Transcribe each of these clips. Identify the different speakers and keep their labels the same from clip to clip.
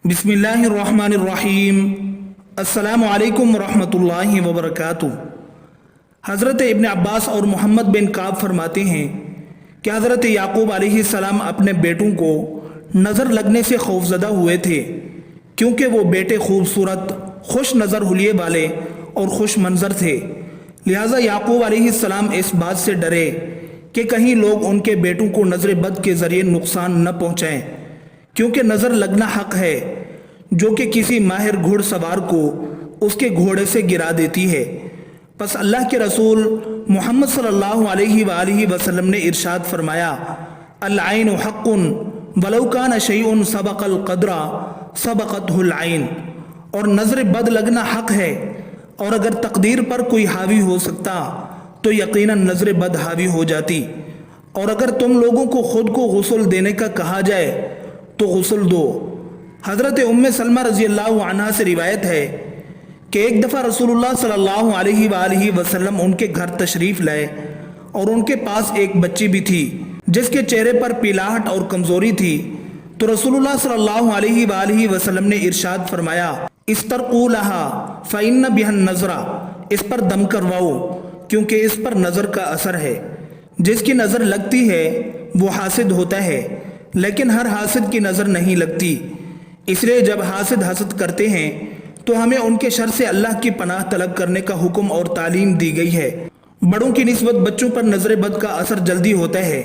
Speaker 1: बिस्मिल्लाहिर्रहमानिर्रहीम। अस्सलामु अलैकुम वरहमतुल्लाहि वबरकातुह। हज़रत इब्न अब्बास और मोहम्मद बिन काब फरमाते हैं कि हज़रत याकूब अलैहिस्सलाम अपने बेटों को नज़र लगने से खौफज़दा हुए थे, क्योंकि वो बेटे खूबसूरत, खुश नज़र हुलिये वाले और खुश मंज़र थे। लिहाजा याकूब अलैहिस्सलाम इस बात से डरे कि कहीं लोग उनके बेटों को नज़र बद के ज़रिए नुकसान न पहुँचाएँ, क्योंकि नज़र लगना हक़ है जो कि किसी माहिर घुड़सवार को उसके घोड़े से गिरा देती है। बस अल्लाह के रसूल मोहम्मद सल्लल्लाहु अलैहि वसल्लम ने इरशाद फरमाया, अल आइन हक़्क़ुन वलौ कान शैउन सबक़ल क़द्रा सबक़तहुल आइन। और नज़र बद लगना हक़ है, और अगर तकदीर पर कोई हावी हो सकता तो यकीनन नज़र बद हावी हो जाती। और अगर तुम लोगों को खुद को गुस्ल देने का कहा जाए तो गुस्ल दो। हज़रत उम्मे सलमा रज़ी अल्लाह अन्हा से रिवायत है कि एक दफ़ा रसूलुल्लाह सल्लल्लाहु अलैहि वसल्लम उनके घर तशरीफ़ लाए और उनके पास एक बच्ची भी थी जिसके चेहरे पर पीलाहट और कमज़ोरी थी। तो रसूलुल्लाह सल्लल्लाहु अलैहि वसल्लम ने इरशाद फरमाया, इस्तरक़ू लहा फ़इन्न बिहन नज़रा, इस पर दम करवाओ क्योंकि इस पर नज़र का असर है। जिसकी नज़र लगती है वो हासिद होता है, लेकिन हर हासिद की नज़र नहीं लगती। इसलिए जब हासिद हसद करते हैं तो हमें उनके शर से अल्लाह की पनाह तलब करने का हुक्म और तालीम दी गई है। बड़ों की निस्बत बच्चों पर नज़र बद का असर जल्दी होता है।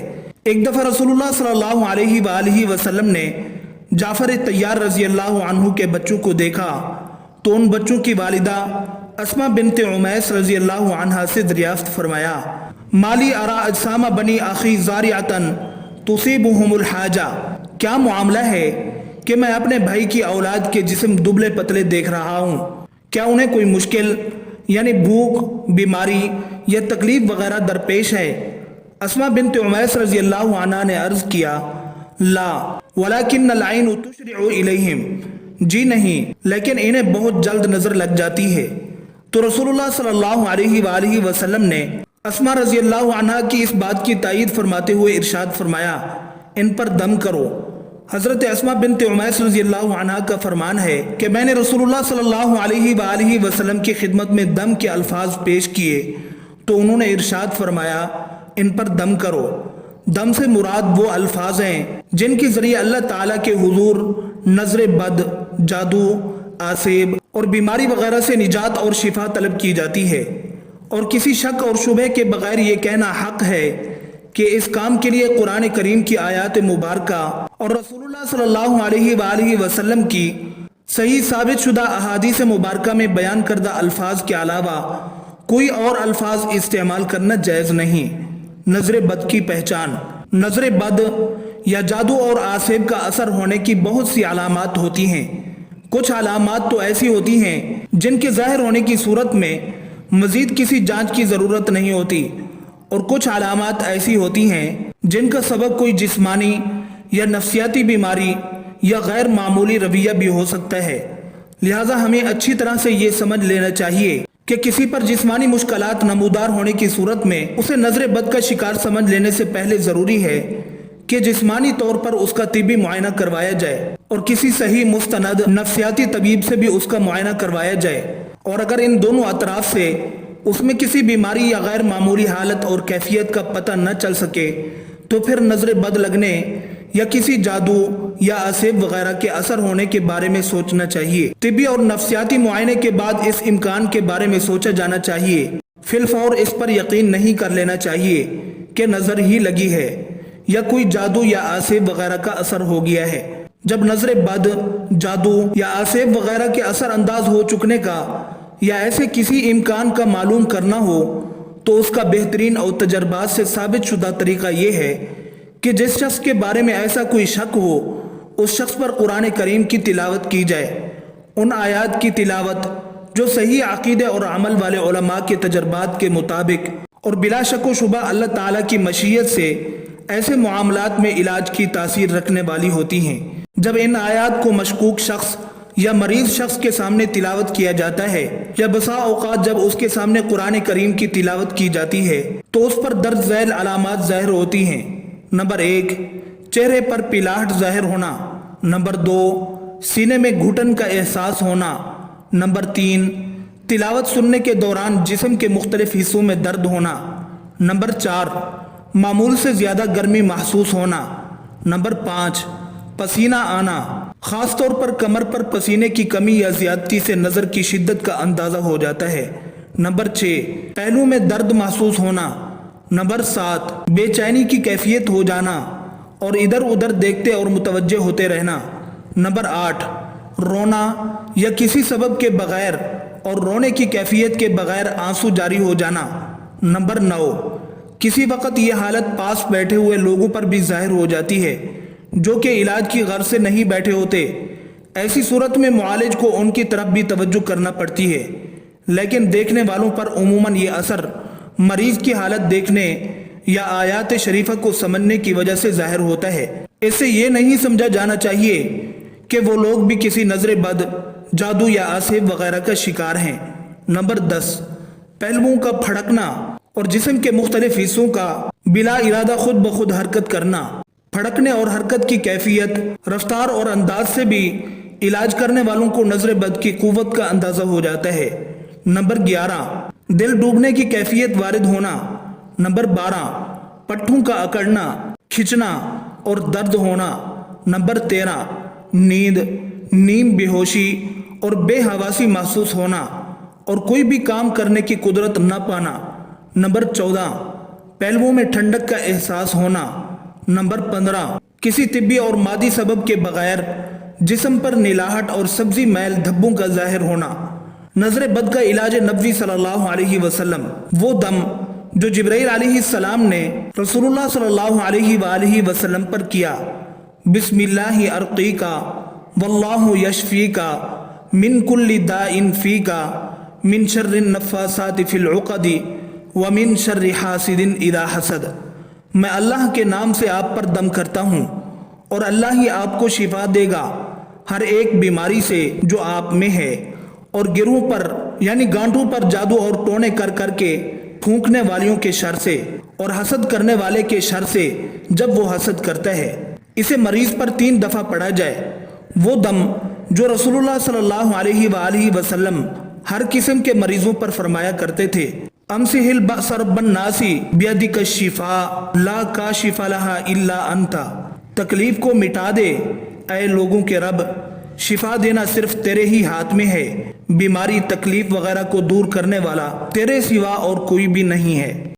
Speaker 1: एक दफ़ा रसूलुल्लाह सल्लल्लाहु अलैहि वसल्लम ने जाफ़र तैयार रज़ी अल्लाह अन्हु के बच्चों को देखा तो उन बच्चों की वालिदा अस्मा बिन्त उमैस रज़ी अल्लाह अन्हा से दरियाफ्त फरमाया, माली अरा अजसामा बनी आखी ज़ारिअतन तुसीबुहुमुल हाजा। क्या मामला है कि मैं अपने भाई की औलाद के जिस्म दुबले पतले देख रहा हूँ, क्या उन्हें कोई मुश्किल यानी भूख, बीमारी या तकलीफ वगैरह दरपेश है? अस्मा बिन्त उमैस रज़ी अल्लाह अन्हा ने अर्ज़ किया, ला वलाकिन्नल ऐन तुशरिउ इलैहिम, जी नहीं, लेकिन इन्हें बहुत जल्द नज़र लग जाती है। तो रसूलुल्लाह सल्लल्लाहु अलैहि वसल्लम ने अस्मा रज़ी अल्लाह अन्हा की इस बात की तायीद फरमाते हुए इरशाद फरमाया, इन पर दम करो। हज़रत अस्मा बिन्त उमैस रज़ी अल्लाह अन्हा का फरमान है कि मैंने रसूलुल्लाह सल्लल्लाहु अलैहि वसल्लम की खिदमत में दम के अल्फाज पेश किए तो उन्होंने इरशाद फरमाया, इन पर दम करो। दम से मुराद वो अल्फाज हैं जिनके ज़रिए अल्लाह ताला के हुजूर नज़र बद, जादू, आसेब और बीमारी वगैरह से निजात और शिफा तलब की जाती है। और किसी शक और शुबे के बगैर ये कहना हक़ है कि इस काम के लिए कुरान करीम की आयात मुबारका और रसूलुल्लाह सल्लल्लाहु अलैहि वसल्लम की सही साबित शुदा अहादीस मुबारका में बयान करदा अल्फाज के अलावा कोई और अल्फाज इस्तेमाल करना जायज़ नहीं। नज़र बद की पहचान। नज़र बद या जादू और आसेब का असर होने की बहुत सी अलामात होती हैं। कुछ अलामात तो ऐसी होती हैं जिनके ज़ाहिर होने की सूरत में मज़ीद किसी जांच की ज़रूरत नहीं होती, और कुछ अलामात ऐसी होती हैं जिनका सबब कोई जिस्मानी या नफ्सियाती बीमारी या गैर मामूली रवैया भी हो सकता है। लिहाजा हमें अच्छी तरह से ये समझ लेना चाहिए कि किसी पर जिस्मानी मुश्किलात नमूदार होने की सूरत में उसे नज़र बद का शिकार समझ लेने से पहले ज़रूरी है कि जिस्मानी तौर पर उसका तिब्बी मुआयना करवाया जाए और किसी सही मुस्तनद नफ्सियाती तबीब से भी उसका मुआयना करवाया जाए। और अगर इन दोनों अतराफ से उसमें किसी बीमारी या गैर मामूली हालत और कैफियत का पता न चल सके तो फिर नज़र बद लगने या किसी जादू या असेब वगैरह के असर होने के बारे में सोचना चाहिए। तिब्बी और नफ्सियाती मुआयने के बाद इस इम्कान के बारे में सोचा जाना चाहिए। फिलफौर इस पर यकीन नहीं कर लेना चाहिए कि नज़र ही लगी है या कोई जादू या आसेब वगैरह का असर हो गया है। जब नज़र बद, जादू या आसेब वगैरह के असर अंदाज हो चुकने का या ऐसे किसी इम्कान का मालूम करना हो तो उसका बेहतरीन और तजर्बात से साबित शुदा तरीका ये है कि जिस शख्स के बारे में ऐसा कोई शक हो उस शख्स पर कुरान करीम की तिलावत की जाए। उन आयात की तिलावत जो सही अकीदे और अमल वाले उलमा के तजर्बात के मुताबिक और बिला शक व शुबा अल्लाह ताला की मशीयत से ऐसे मामलात में इलाज की तासीर रखने वाली होती हैं। जब इन आयात को मशकूक शख्स या मरीज शख्स के सामने तिलावत किया जाता है या बसा औकात जब उसके सामने कुरान करीम की तिलावत की जाती है तो उस पर दर्ज झैल अलामात ज़ाहिर होती हैं। नंबर 1, चेहरे पर पीलाहट ज़ाहिर होना। नंबर 2, सीने में घुटन का एहसास होना। नंबर 3, तिलावत सुनने के दौरान जिस्म के मुख्तलिफ हिस्सों में दर्द होना। नंबर 4, मामूल से ज़्यादा गर्मी महसूस होना। नंबर 5, पसीना आना, ख़ास तौर पर कमर पर पसीने की कमी या ज़्यादती से नज़र की शिद्दत का अंदाज़ा हो जाता है। नंबर 6, पहलू में दर्द महसूस होना। नंबर 7, बेचैनी की कैफियत हो जाना और इधर उधर देखते और मुतवज्जे होते रहना। नंबर 8, रोना या किसी सबब के बगैर और रोने की कैफियत के बगैर आंसू जारी हो जाना। नंबर 9, किसी वक्त ये हालत पास बैठे हुए लोगों पर भी जाहिर हो जाती है जो कि इलाज की गर्ज से नहीं बैठे होते। ऐसी सूरत में मुआलिज को उनकी तरफ भी तवज्जो करना पड़ती है, लेकिन देखने वालों पर उमूमन ये असर मरीज की हालत देखने या आयात शरीफा को समझने की वजह से जाहिर होता है। इससे ये नहीं समझा जाना चाहिए कि वो लोग भी किसी नजर बद, जादू या आसेब वगैरह का शिकार हैं। नंबर 10, पहलुओं का फड़कना और जिस्म के मुख्तलिफ हिस्सों का बिला इरादा खुद ब खुद हरकत करना। फड़कने और हरकत की कैफियत, रफ्तार और अंदाज से भी इलाज करने वालों को नजर बद की कुव्वत का अंदाजा हो जाता है। नंबर 11, दिल डूबने की कैफियत वारिद होना। नंबर 12, पट्टों का अकड़ना, खिंचना और दर्द होना। नंबर 13, नींद, बेहोशी और बेहवासी महसूस होना और कोई भी काम करने की कुदरत न पाना। नंबर 14, पहलुओं में ठंडक का एहसास होना। नंबर 15, किसी तिब्बी और मादी सबब के बगैर जिस्म पर नीलाहट और सब्जी मैल धब्बों का जाहिर होना। नजर बद का इलाज नबी सल्लल्लाहु अलैहि वसल्लम, वो दम जो जिब्राइल अलैहिस्सलाम ने रसूलुल्लाह सल्लल्लाहु अलैहि वसल्लम पर किया। बिस्मिल्लाहि अर्क़ीका वल्लाहु यशफ़ीका मिन कुल्ली दाइन फ़ीका मिन शर्रिन नफ़्फ़ासाति फ़िल उक़दी व मिन शर्रि हासिदिन इज़ा हसद। मैं अल्लाह के नाम से आप पर दम करता हूँ और अल्लाह ही आपको शिफा देगा हर एक बीमारी से जो आप में है, और गिरों पर यानी गांठों पर जादू और टोने कर करके फूंकने वालियों के शर से और हसद करने वाले के शर से जब वो हसद करता है। इसे मरीज पर 3 दफ़ा पढ़ा जाए। वो दम जो रसूलुल्लाह सल्लल्लाहु अलैहि वसल्लम हर किस्म के मरीजों पर फरमाया करते थे। अमसिहिल बअस रब्बन नासी बियदिका शिफा ला काशिफा लहा इल्ला अंता। तकलीफ को मिटा दे ऐ लोगों के रब, शिफा देना सिर्फ तेरे ही हाथ में है। बीमारी तकलीफ वगैरह को दूर करने वाला तेरे सिवा और कोई भी नहीं है।